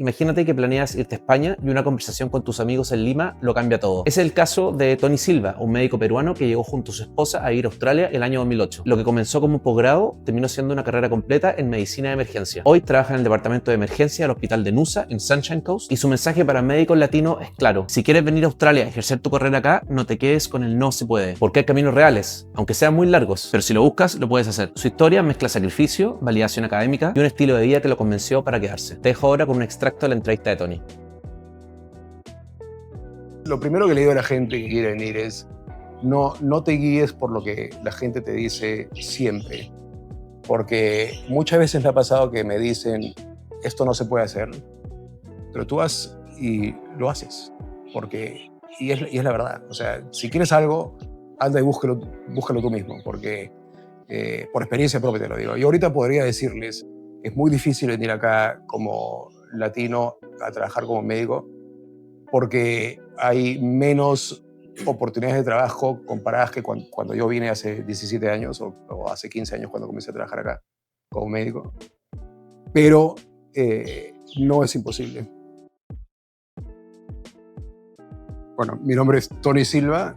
Imagínate que planeas irte a España y una conversación con tus amigos en Lima lo cambia todo. Es el caso de Tony Silva, un médico peruano que llegó junto a su esposa a ir a Australia el año 2008. Lo que comenzó como un posgrado terminó siendo una carrera completa en medicina de emergencia. Hoy trabaja en el departamento de emergencia del hospital de Nusa, en Sunshine Coast, y su mensaje para médicos latinos es claro: si quieres venir a Australia a ejercer tu carrera acá, no te quedes con el no se puede, porque hay caminos reales, aunque sean muy largos, pero si lo buscas, lo puedes hacer. Su historia mezcla sacrificio, validación académica y un estilo de vida que lo convenció para quedarse. Te dejo ahora con un extracto de la entrevista de Tony. Lo primero que le digo a la gente que quiere venir es no te guíes por lo que la gente te dice siempre, porque muchas veces me ha pasado que me dicen esto no se puede hacer, pero tú vas y lo haces, y es la verdad. O sea, si quieres algo, anda y búscalo tú mismo, porque por experiencia propia te lo digo. Yo ahorita podría decirles, es muy difícil venir acá como latino a trabajar como médico, porque hay menos oportunidades de trabajo comparadas que cuando yo vine hace 17 años o hace 15 años cuando comencé a trabajar acá como médico. Pero no es imposible. Bueno, mi nombre es Tony Silva,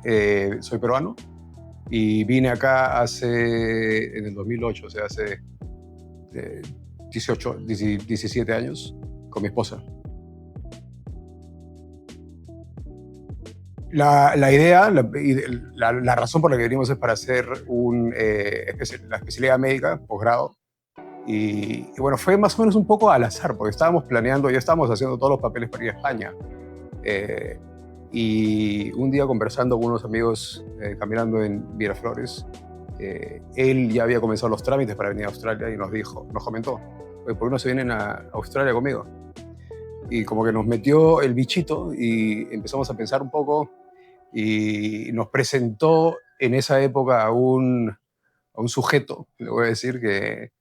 soy peruano y vine acá en el 2008, o sea, hace 17 años con mi esposa. La idea, la razón por la que venimos es para hacer la especialidad médica, posgrado. Y bueno, fue más o menos un poco al azar, porque ya estábamos haciendo todos los papeles para ir a España. Y un día conversando con unos amigos, caminando en Miraflores, él ya había comenzado los trámites para venir a Australia y nos comentó: oye, ¿por qué no se vienen a Australia conmigo? Y como que nos metió el bichito y empezamos a pensar un poco, y nos presentó en esa época a un sujeto, le voy a decir, que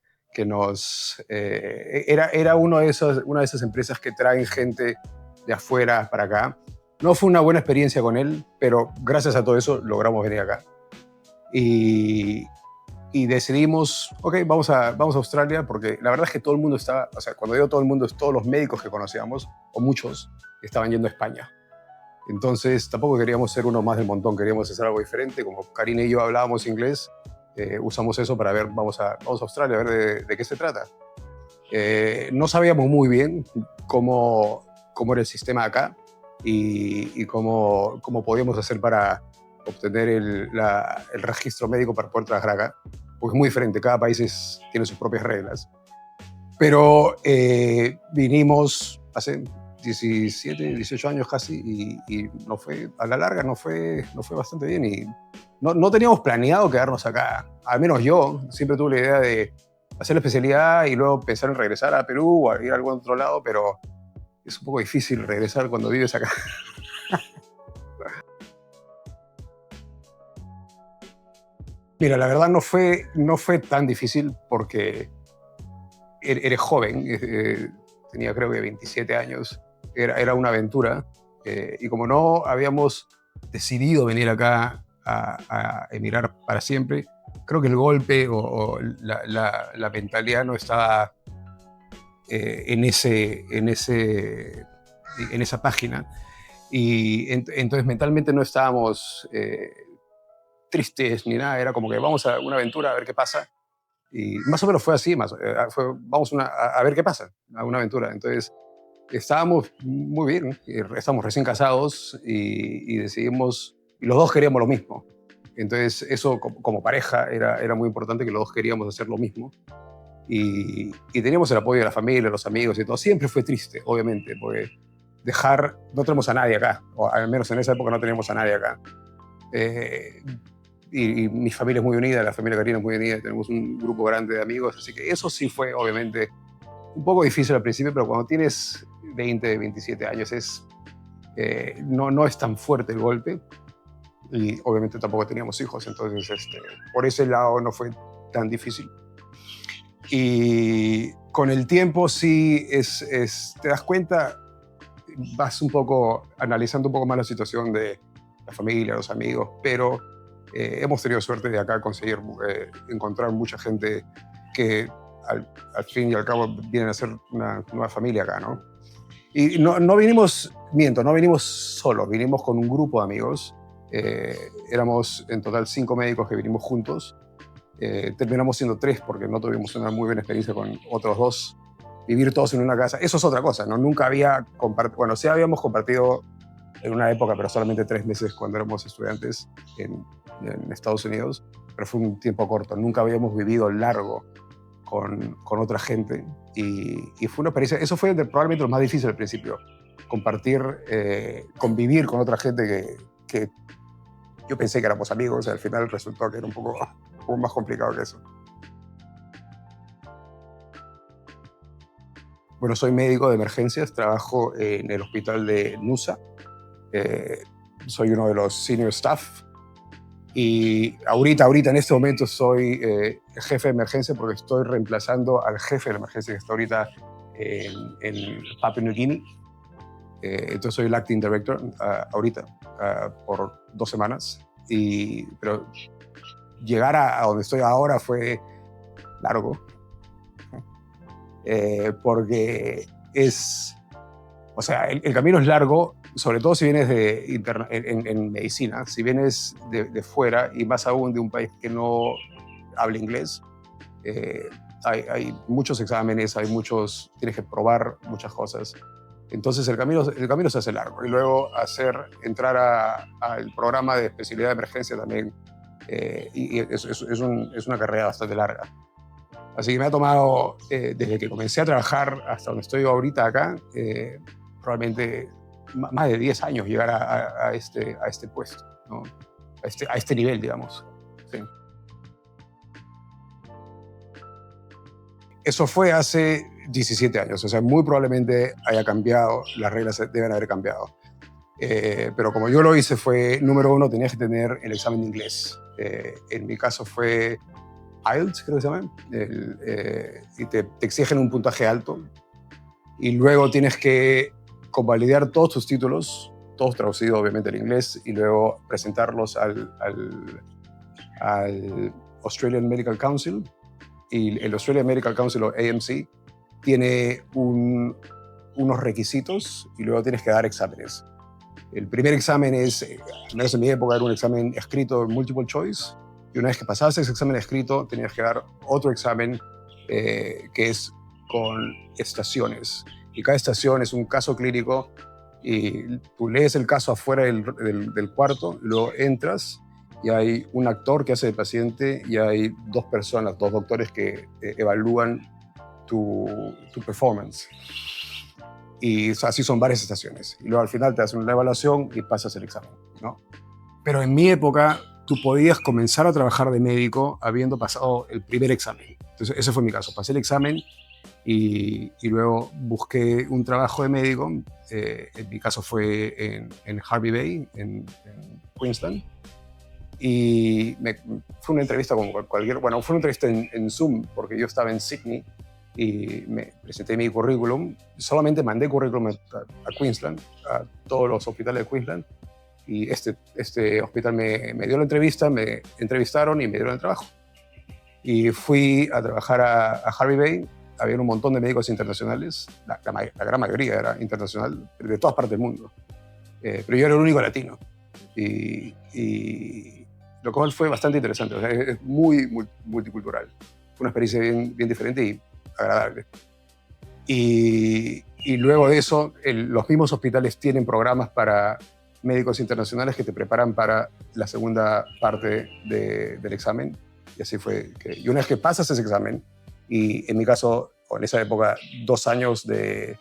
era una de esas empresas que traen gente de afuera para acá. No fue una buena experiencia con él, pero gracias a todo eso logramos venir acá. Y decidimos, ok, vamos a Australia, porque la verdad es que todo el mundo estaba, o sea, cuando digo todo el mundo, es todos los médicos que conocíamos, o muchos, estaban yendo a España. Entonces tampoco queríamos ser uno más del montón, queríamos hacer algo diferente. Como Karina y yo hablábamos inglés, usamos eso para ver, vamos a Australia a ver de qué se trata. No sabíamos muy bien cómo era el sistema acá y cómo podíamos hacer para obtener el registro médico para poder trabajar acá, porque es muy diferente, cada país tiene sus propias reglas. Pero vinimos hace 17, 18 años casi, y a la larga nos fue bastante bien, y no teníamos planeado quedarnos acá. Al menos yo siempre tuve la idea de hacer la especialidad y luego pensar en regresar a Perú o a ir a algún otro lado, pero es un poco difícil regresar cuando vives acá. Mira, la verdad no fue tan difícil, porque eres joven, tenía creo que 27 años, era una aventura, y como no habíamos decidido venir acá a emigrar para siempre, creo que el golpe o la mentalidad no estaba en esa página, y entonces mentalmente no estábamos tristes ni nada, era como que vamos a una aventura a ver qué pasa. Y más o menos fue así, vamos a ver qué pasa, a una aventura. Entonces, estábamos muy bien, estábamos recién casados y decidimos, y los dos queríamos lo mismo. Entonces, eso como pareja era muy importante, que los dos queríamos hacer lo mismo. Y teníamos el apoyo de la familia, los amigos y todo. Siempre fue triste, obviamente, porque no tenemos a nadie acá, o al menos en esa época no teníamos a nadie acá. Y mi familia es muy unida, la familia Karina es muy unida, tenemos un grupo grande de amigos, así que eso sí fue obviamente un poco difícil al principio, pero cuando tienes 20, 27 años no es tan fuerte el golpe, y obviamente tampoco teníamos hijos, entonces por ese lado no fue tan difícil. Y con el tiempo sí te das cuenta, vas un poco analizando un poco más la situación de la familia, los amigos, pero hemos tenido suerte de acá conseguir encontrar mucha gente que al fin y al cabo vienen a ser una nueva familia acá, ¿no? Y no vinimos, miento, no vinimos solos, vinimos con un grupo de amigos. Éramos en total 5 médicos que vinimos juntos. Terminamos siendo 3 porque no tuvimos una muy buena experiencia con otros 2. Vivir todos en una casa, eso es otra cosa, ¿no? Nunca había compartido, bueno, sí habíamos compartido en una época, pero solamente 3 meses cuando éramos estudiantes en Estados Unidos, pero fue un tiempo corto. Nunca habíamos vivido largo con otra gente y fue una experiencia, eso fue probablemente lo más difícil al principio, compartir, convivir con otra gente que yo pensé que éramos amigos y al final resultó que era un poco más complicado que eso. Bueno, soy médico de emergencias, trabajo en el hospital de Nusa. Soy uno de los senior staff y ahorita en este momento soy jefe de emergencia porque estoy reemplazando al jefe de la emergencia que está ahorita en Papua New Guinea. Entonces soy el acting director ahorita por 2 semanas. Pero llegar a donde estoy ahora fue largo. Porque o sea, el camino es largo, sobre todo si vienes en medicina, si vienes de fuera y más aún de un país que no habla inglés, hay muchos exámenes, tienes que probar muchas cosas. Entonces el camino se hace largo y luego entrar al programa de especialidad de emergencia también, y es una carrera bastante larga. Así que me ha tomado, desde que comencé a trabajar hasta donde estoy ahorita acá, probablemente más de 10 años llegar a este puesto, ¿no? a este nivel, digamos. Sí. Eso fue hace 17 años, o sea, muy probablemente haya cambiado, las reglas deben haber cambiado. Pero como yo lo hice número 1, tenías que tener el examen de inglés. En mi caso fue IELTS, creo que se llama, y te exigen un puntaje alto y luego tienes que convalidar todos tus títulos, todos traducidos obviamente al inglés, y luego presentarlos al Australian Medical Council, y el Australian Medical Council, o AMC, tiene unos requisitos y luego tienes que dar exámenes. El primer examen al menos en mi época, era un examen escrito multiple choice. Y una vez que pasabas ese examen escrito, tenías que dar otro examen que es con estaciones. Y cada estación es un caso clínico y tú lees el caso afuera del cuarto, luego entras y hay un actor que hace de paciente y hay 2 personas, 2 doctores que evalúan tu performance. Y así son varias estaciones. Y luego al final te hacen una evaluación y pasas el examen, ¿no? Pero en mi época tú podías comenzar a trabajar de médico habiendo pasado el primer examen. Entonces, ese fue mi caso. Pasé el examen y luego busqué un trabajo de médico. En mi caso fue en Hervey Bay, en Queensland. Y fue una entrevista como cualquier... Bueno, fue una entrevista en Zoom, porque yo estaba en Sydney y me presenté mi currículum. Solamente mandé currículum a Queensland, a todos los hospitales de Queensland. Y este hospital me dio la entrevista, me entrevistaron y me dieron el trabajo. Y fui a trabajar a Hervey Bay. Había un montón de médicos internacionales, la gran mayoría era internacional, de todas partes del mundo. Pero yo era el único latino. Y lo cual fue bastante interesante. O sea, es muy multicultural. Fue una experiencia bien diferente y agradable. Y luego de eso, los mismos hospitales tienen programas para médicos internacionales que te preparan para la segunda parte del examen. Y así fue. Y una vez que pasas ese examen, y en mi caso, o en esa época, 2 años de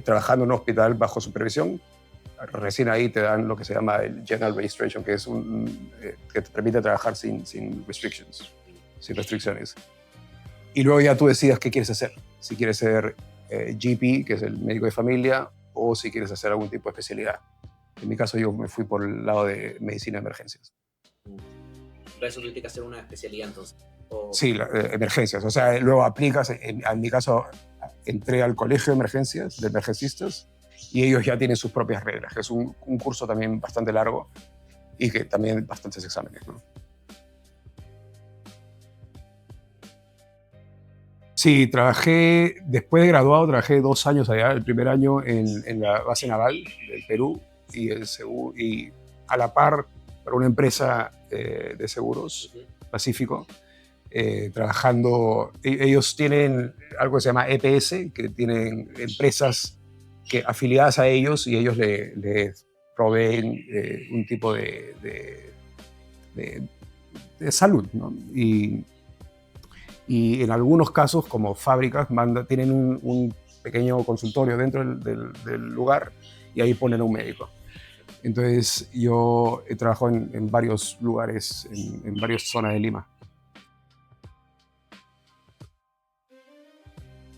trabajando en un hospital bajo supervisión, recién ahí te dan lo que se llama el General Registration, que es que te permite trabajar sin restricciones. Y luego ya tú decidas qué quieres hacer. Si quieres ser GP, que es el médico de familia, o si quieres hacer algún tipo de especialidad. En mi caso, yo me fui por el lado de medicina de emergencias. Para eso tuviste que hacer una especialidad, entonces. Sí, emergencias. O sea, luego aplicas. En mi caso, entré al colegio de emergencias, de emergencistas, y ellos ya tienen sus propias reglas. Es un curso también bastante largo y que también bastantes exámenes, ¿no? Sí, trabajé, después de graduado, trabajé 2 años allá, el primer año en la base naval del Perú y a la par para una empresa de seguros, Pacífico, trabajando. Ellos tienen algo que se llama EPS, que tienen empresas afiliadas a ellos y ellos les proveen un tipo de- de salud, ¿no? Y en algunos casos, como fábricas, tienen un pequeño consultorio dentro del lugar y ahí ponen a un médico. Entonces yo he trabajado en varios lugares, en varias zonas de Lima.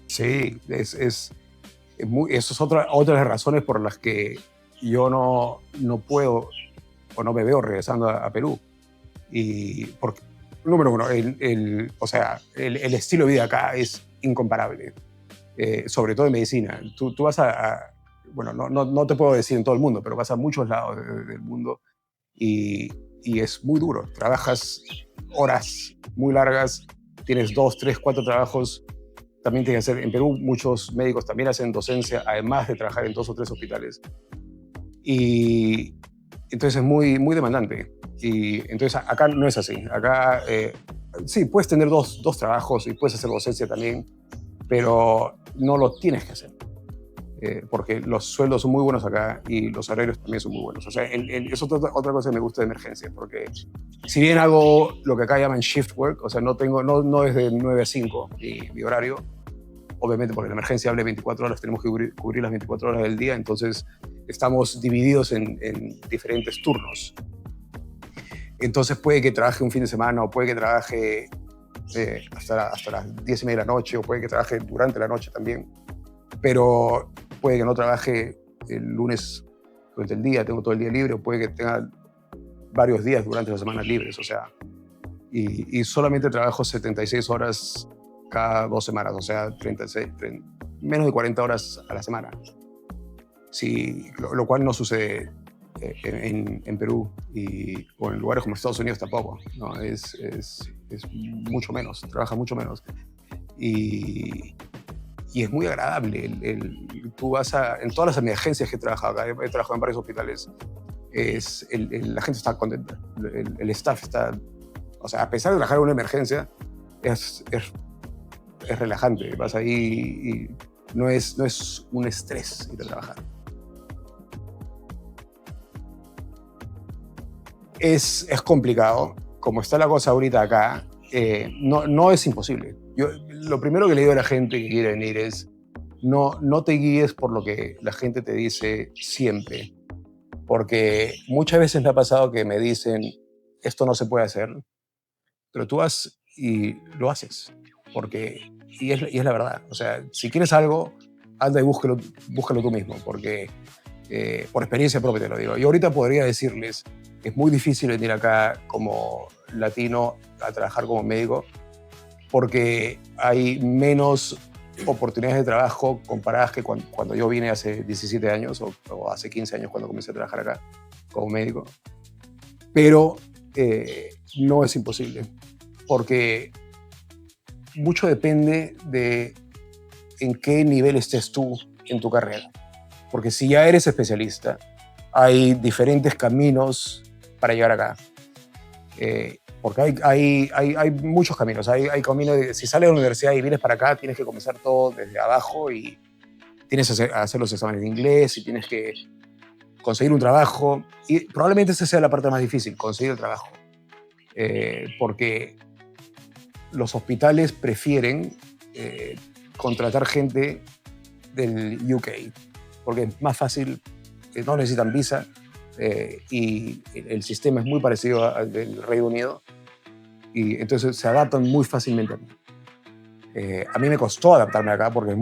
Sí, eso es otra de las razones por las que yo no puedo o no me veo regresando a Perú. Y porque, número uno, o sea, el estilo de vida acá es incomparable, sobre todo en medicina. Tú vas bueno, no te puedo decir en todo el mundo, pero vas a muchos lados del mundo y, y es muy duro. Trabajas horas muy largas, tienes 2, 3, 4 trabajos. También tienes que hacer, en Perú muchos médicos también hacen docencia, además de trabajar en 2 o 3 hospitales. Y entonces es muy, muy demandante. Y entonces acá no es así. Acá sí, puedes tener dos trabajos y puedes hacer docencia también, pero no lo tienes que hacer. Porque los sueldos son muy buenos acá y los salarios también son muy buenos. O sea, es otra cosa que me gusta de emergencia, porque si bien hago lo que acá llaman shift work, o sea, no es de 9 a 5 mi horario, obviamente porque la emergencia habla de 24 horas, tenemos que cubrir las 24 horas del día, entonces estamos divididos en diferentes turnos. Entonces puede que trabaje un fin de semana o puede que trabaje hasta las 10:30 de la noche o puede que trabaje durante la noche también, pero puede que no trabaje el lunes durante el día, tengo todo el día libre, o puede que tenga varios días durante las semanas libres, o sea, y solamente trabajo 76 horas cada 2 semanas, o sea, menos de 40 horas a la semana. Sí, lo cual no sucede en Perú o en lugares como Estados Unidos tampoco, ¿no? Es mucho menos, trabaja mucho menos. Y, y es muy agradable. Tú vas en todas las emergencias que he trabajado acá, he trabajado en varios hospitales, la gente está contenta, el staff está, o sea, a pesar de trabajar en una emergencia, es relajante. Vas ahí y no es un estrés ir a trabajar. Es complicado. Como está la cosa ahorita acá, no es imposible. Lo primero que le digo a la gente que quiere venir es no te guíes por lo que la gente te dice siempre. Porque muchas veces me ha pasado que me dicen, esto no se puede hacer, pero tú vas y lo haces. Y es la verdad. O sea, si quieres algo, anda y búscalo tú mismo, porque por experiencia propia te lo digo. Yo ahorita podría decirles, es muy difícil venir acá como latino a trabajar como médico, porque hay menos oportunidades de trabajo comparadas que cuando yo vine hace 17 años o hace 15 años cuando comencé a trabajar acá como médico. Pero no es imposible, porque mucho depende de en qué nivel estés tú en tu carrera. Porque si ya eres especialista, hay diferentes caminos para llegar acá. Porque hay muchos caminos. Hay caminos si sales de la universidad y vienes para acá, tienes que comenzar todo desde abajo y tienes que hacer los exámenes de inglés y tienes que conseguir un trabajo. Y probablemente esa sea la parte más difícil, conseguir el trabajo. Porque los hospitales prefieren contratar gente del UK, porque es más fácil, no necesitan visa y el sistema es muy parecido al del Reino Unido y entonces se adaptan muy fácilmente a mí. A mí me costó adaptarme acá porque es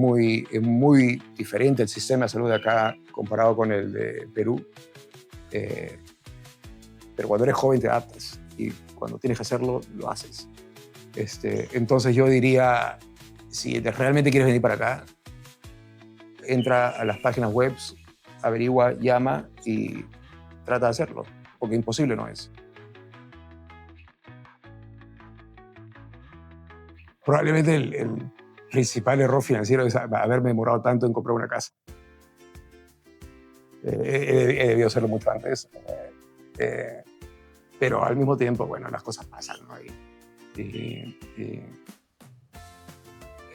muy diferente el sistema de salud de acá comparado con el de Perú, pero cuando eres joven te adaptas y cuando tienes que hacerlo, lo haces. Entonces yo diría, si realmente quieres venir para acá, entra a las páginas web, averigua, llama y trata de hacerlo, porque imposible no es. Probablemente principal error financiero es haberme demorado tanto en comprar una casa. He debido hacerlo mucho antes. Pero al mismo tiempo, bueno, las cosas pasan, ¿no?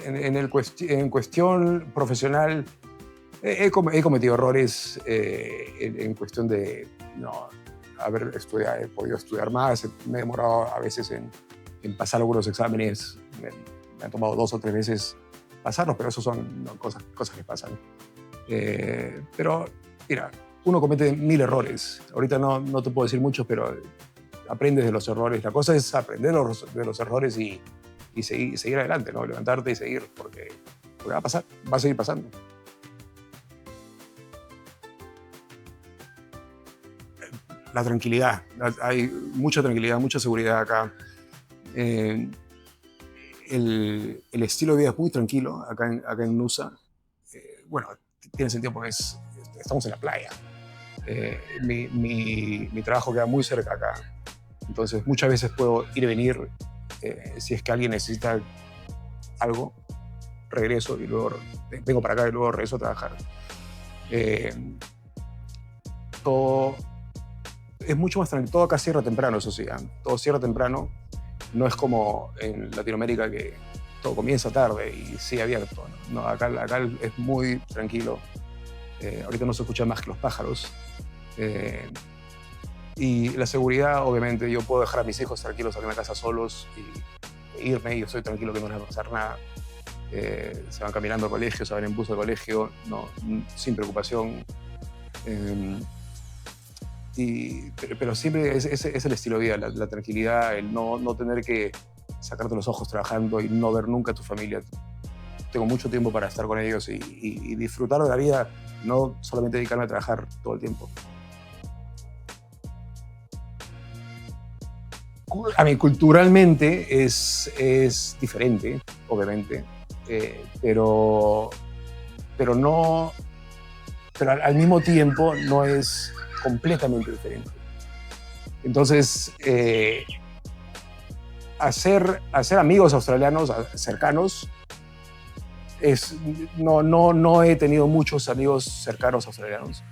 En cuestión profesional, he cometido errores en cuestión de no haber estudiado, he podido estudiar más, me he demorado a veces en pasar algunos exámenes, me han tomado 2 o 3 veces pasarlos, pero eso son cosas que pasan. Pero, mira, uno comete 1000 errores. Ahorita no te puedo decir muchos, pero aprendes de los errores. La cosa es aprender de los errores y seguir adelante, ¿no? Levantarte y seguir, porque va a pasar, va a seguir pasando. La tranquilidad. Hay mucha tranquilidad, mucha seguridad acá. El estilo de vida es muy tranquilo acá en Nusa. Bueno, tiene sentido porque estamos en la playa. Mi trabajo queda muy cerca acá. Entonces, muchas veces puedo ir y venir. Si es que alguien necesita algo, regreso y luego vengo para acá y luego regreso a trabajar. Todo es mucho más tranquilo. Todo acá cierra temprano, eso sí. Todo cierra temprano. No es como en Latinoamérica que todo comienza tarde y sigue abierto. No, acá es muy tranquilo. Ahorita no se escucha más que los pájaros. Y la seguridad, obviamente, yo puedo dejar a mis hijos tranquilos acá en la casa solos e irme y yo estoy tranquilo que no les va a pasar nada. Se van caminando al colegio, se van en bus al colegio, sin preocupación. Pero siempre es el estilo de vida, la tranquilidad, el no tener que sacarte los ojos trabajando y no ver nunca a tu familia. Tengo mucho tiempo para estar con ellos y disfrutar de la vida, no solamente dedicarme a trabajar todo el tiempo. A mí, culturalmente es diferente, obviamente, pero al mismo tiempo no es completamente diferente. Entonces, hacer amigos australianos cercanos, no he tenido muchos amigos cercanos australianos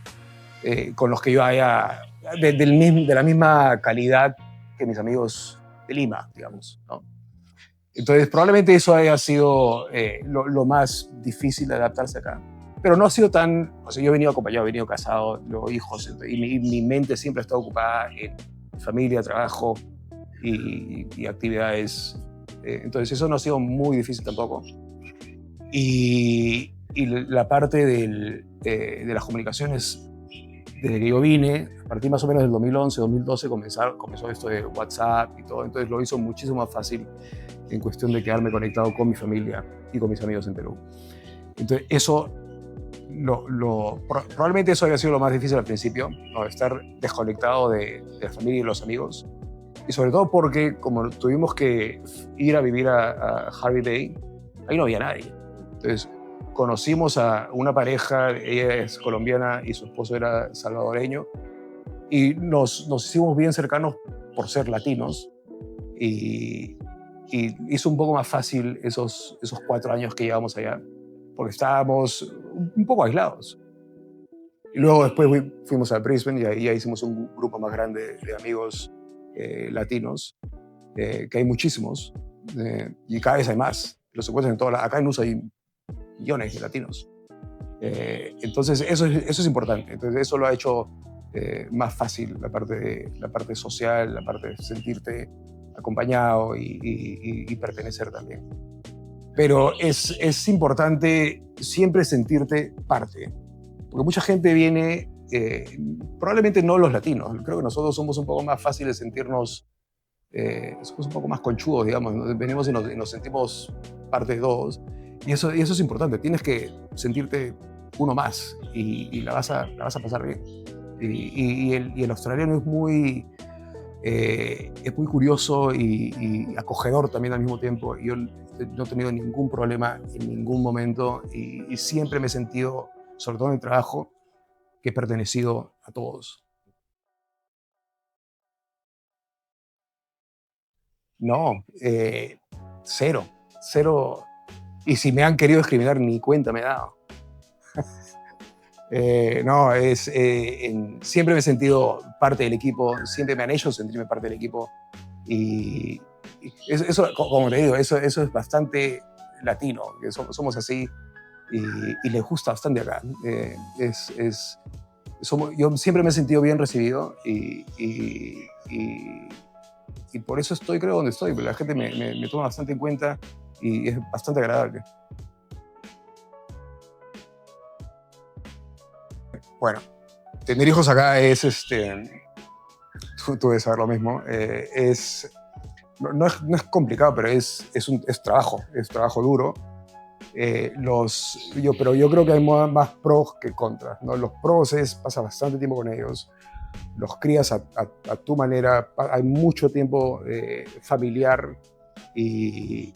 con los que yo haya de la misma calidad que mis amigos de Lima, digamos, ¿no? Entonces, probablemente eso haya sido lo más difícil de adaptarse acá. Pero no ha sido tan... O sea, yo he venido acompañado, he venido casado, luego hijos, y mi mente siempre ha estado ocupada en familia, trabajo y actividades. Entonces, eso no ha sido muy difícil tampoco. Y la parte de las comunicaciones, desde que yo vine, a partir más o menos del 2011, 2012, comenzó esto de WhatsApp y todo. Entonces, lo hizo muchísimo más fácil en cuestión de quedarme conectado con mi familia y con mis amigos en Perú. Entonces, eso, probablemente eso haya sido lo más difícil al principio, ¿no? Estar desconectado de la familia y los amigos. Y sobre todo porque, como tuvimos que ir a vivir a Hervey Bay, ahí no había nadie. Entonces, conocimos a una pareja, ella es colombiana y su esposo era salvadoreño, y nos hicimos bien cercanos por ser latinos. Y hizo un poco más fácil esos 4 años que llevamos allá, porque estábamos un poco aislados. Y luego después fuimos a Brisbane y ahí ya hicimos un grupo más grande de amigos latinos, que hay muchísimos, y cada vez hay más. Los encuentran acá en USA hay millones de latinos. Entonces eso es importante. Entonces eso lo ha hecho más fácil, la parte social, la parte de sentirte acompañado y pertenecer también. Pero es importante siempre sentirte parte, porque mucha gente viene, probablemente no los latinos, creo que nosotros somos un poco más fáciles de sentirnos, somos un poco más conchudos, digamos, venimos y nos sentimos parte de todos, y eso es importante, tienes que sentirte uno más y la vas a pasar bien. Y el australiano es muy curioso y acogedor también al mismo tiempo. Yo no he tenido ningún problema en ningún momento y siempre me he sentido, sobre todo en el trabajo, que he pertenecido a todos. No, cero Y si me han querido discriminar, ni cuenta me he dado. No, siempre me he sentido parte del equipo, siempre me han hecho sentirme parte del equipo. Y eso, como te digo, eso es bastante latino, que somos así y les gusta bastante acá. Yo siempre me he sentido bien recibido y por eso estoy, creo, donde estoy, porque la gente me toma bastante en cuenta y es bastante agradable. Bueno, tener hijos acá tú debes saber lo mismo, no es complicado, pero es trabajo duro. Pero yo creo que hay más pros que contras, ¿no? Los pros es pasar bastante tiempo con ellos, los crías a tu manera, hay mucho tiempo familiar y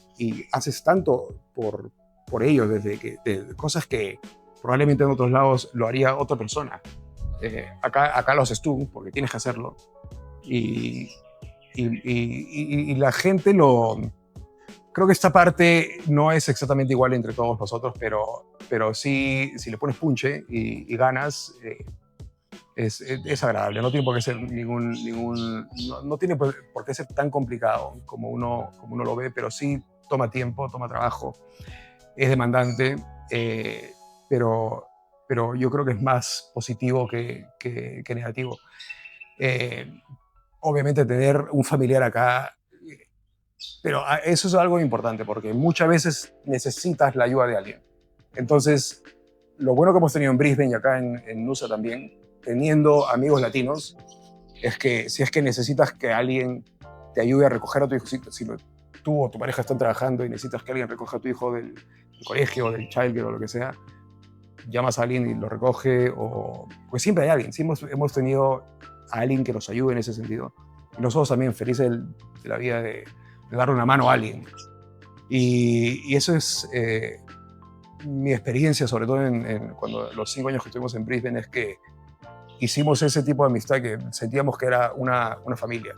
haces tanto por ellos, de cosas que probablemente en otros lados lo haría otra persona. Acá lo haces tú, porque tienes que hacerlo. Y la gente creo que esta parte no es exactamente igual entre todos nosotros, pero sí, si le pones punche y ganas, es agradable. No tiene por qué ser no tiene por qué ser tan complicado como uno lo ve, pero sí toma tiempo, toma trabajo, es demandante, pero yo creo que es más positivo que negativo. Obviamente tener un familiar acá, pero eso es algo importante porque muchas veces necesitas la ayuda de alguien. Entonces, lo bueno que hemos tenido en Brisbane y acá en Nusa también, teniendo amigos latinos, es que si es que necesitas que alguien te ayude a recoger a tu hijo, si tú o tu pareja están trabajando y necesitas que alguien recoja a tu hijo del colegio o del childcare o lo que sea, llamas a alguien y lo recoge, pues siempre hay alguien. Sí, hemos tenido a alguien que nos ayude en ese sentido. Y nosotros también felices de la vida de darle una mano a alguien. Y eso es mi experiencia, sobre todo cuando los 5 años que estuvimos en Brisbane, es que hicimos ese tipo de amistad que sentíamos que era una familia,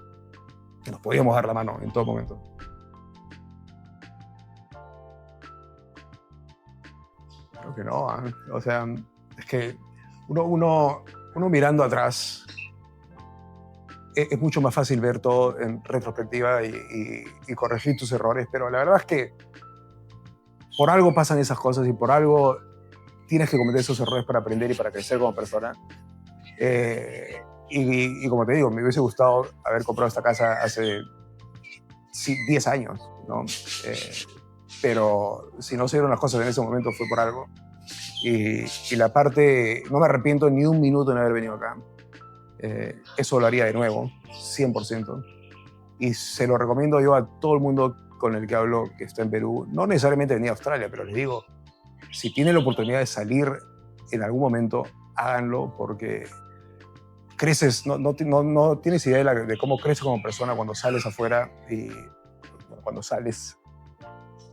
que nos podíamos dar la mano en todo momento. Creo que no, ¿eh? O sea, es que uno mirando atrás es mucho más fácil ver todo en retrospectiva y corregir tus errores, pero la verdad es que por algo pasan esas cosas y por algo tienes que cometer esos errores para aprender y para crecer como persona. Y como te digo, me hubiese gustado haber comprado esta casa hace 10 años, ¿no? Pero si no se dieron las cosas en ese momento fue por algo. Y la parte, no me arrepiento ni un minuto de no haber venido acá. Eso lo haría de nuevo, 100%. Y se lo recomiendo yo a todo el mundo con el que hablo que está en Perú. No necesariamente venir a Australia, pero les digo, si tienen la oportunidad de salir en algún momento, háganlo porque creces, no tienes idea de cómo creces como persona cuando sales afuera cuando sales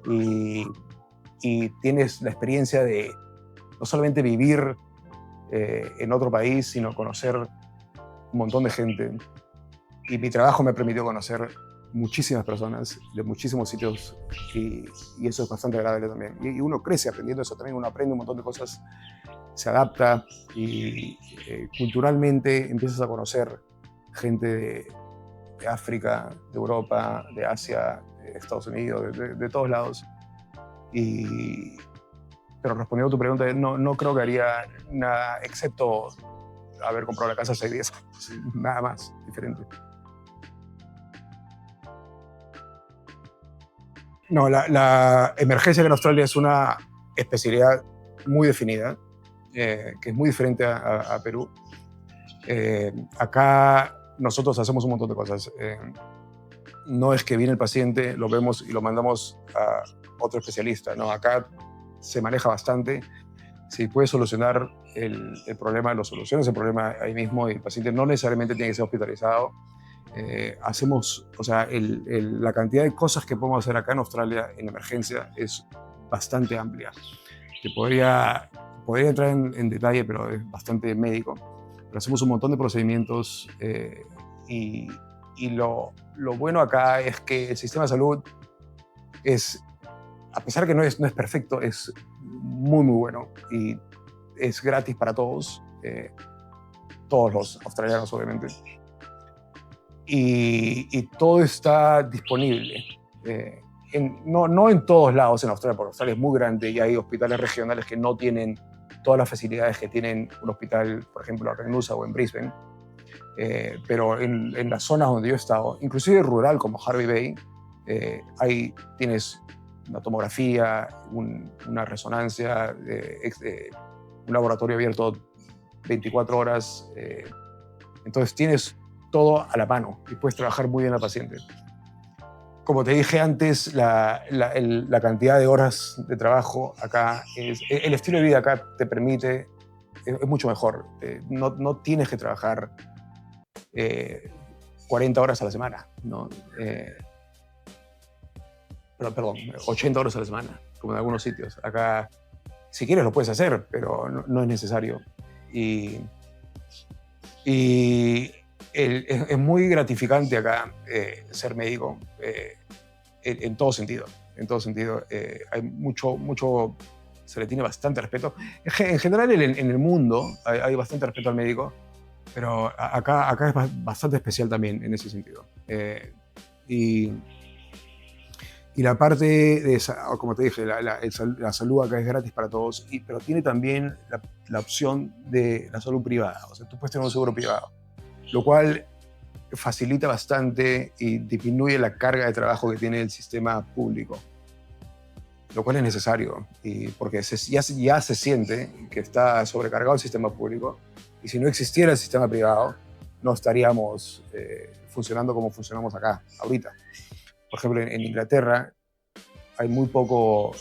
y tienes la experiencia de no solamente vivir en otro país, sino conocer un montón de gente. Y mi trabajo me permitió conocer muchísimas personas de muchísimos sitios y eso es bastante agradable también. Y uno crece aprendiendo eso también, uno aprende un montón de cosas, se adapta y culturalmente empiezas a conocer gente de África, de Europa, de Asia, de Estados Unidos, de todos lados. Pero respondiendo a tu pregunta, no creo que haría nada excepto haber comprado la casa hace 10 años, nada más diferente. No, la emergencia en Australia es una especialidad muy definida, que es muy diferente a Perú. Acá nosotros hacemos un montón de cosas. No es que viene el paciente, lo vemos y lo mandamos a otro especialista. No, acá se maneja bastante. Si puedes solucionar el problema, lo solucionas el problema ahí mismo y el paciente no necesariamente tiene que ser hospitalizado. Hacemos, o sea, la cantidad de cosas que podemos hacer acá en Australia en emergencia es bastante amplia. Que podría entrar en detalle, pero es bastante médico. Pero hacemos un montón de procedimientos y lo bueno acá es que el sistema de salud es a pesar que no es perfecto, es muy, muy bueno y es gratis para todos, todos los australianos, obviamente. Y todo está disponible. No en todos lados en Australia, porque Australia es muy grande y hay hospitales regionales que no tienen todas las facilidades que tienen un hospital, por ejemplo, en Nusa o en Brisbane. Pero en las zonas donde yo he estado, inclusive rural como Hervey Bay, tienes una tomografía, una resonancia, un laboratorio abierto 24 horas. Entonces tienes todo a la mano y puedes trabajar muy bien al paciente. Como te dije antes, la cantidad de horas de trabajo acá, el estilo de vida acá te permite, es mucho mejor. No tienes que trabajar 40 horas a la semana, ¿no? Perdón, 80 horas a la semana, como en algunos sitios. Acá, si quieres, lo puedes hacer, pero no es necesario. Es muy gratificante acá ser médico en todo sentido. En todo sentido, hay mucho, se le tiene bastante respeto. En general, en el mundo hay bastante respeto al médico, pero acá es bastante especial también en ese sentido. Y la parte de, como te dije, la salud acá es gratis para todos, pero tiene también la opción de la salud privada. O sea, tú puedes tener un seguro privado, lo cual facilita bastante y disminuye la carga de trabajo que tiene el sistema público, lo cual es necesario, porque ya se siente que está sobrecargado el sistema público, y si no existiera el sistema privado, no estaríamos funcionando como funcionamos acá, ahorita. Por ejemplo, en Inglaterra hay muy poco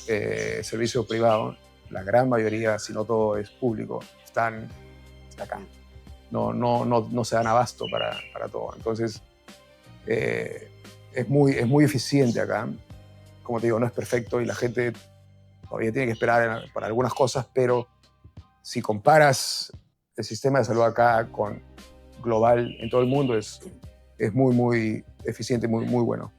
servicio privado. La gran mayoría, si no todo es público, están acá. No se dan abasto para todo. Entonces, es muy eficiente acá. Como te digo, no es perfecto y la gente todavía tiene que esperar para algunas cosas, pero si comparas el sistema de salud acá con global en todo el mundo, es muy eficiente, muy bueno.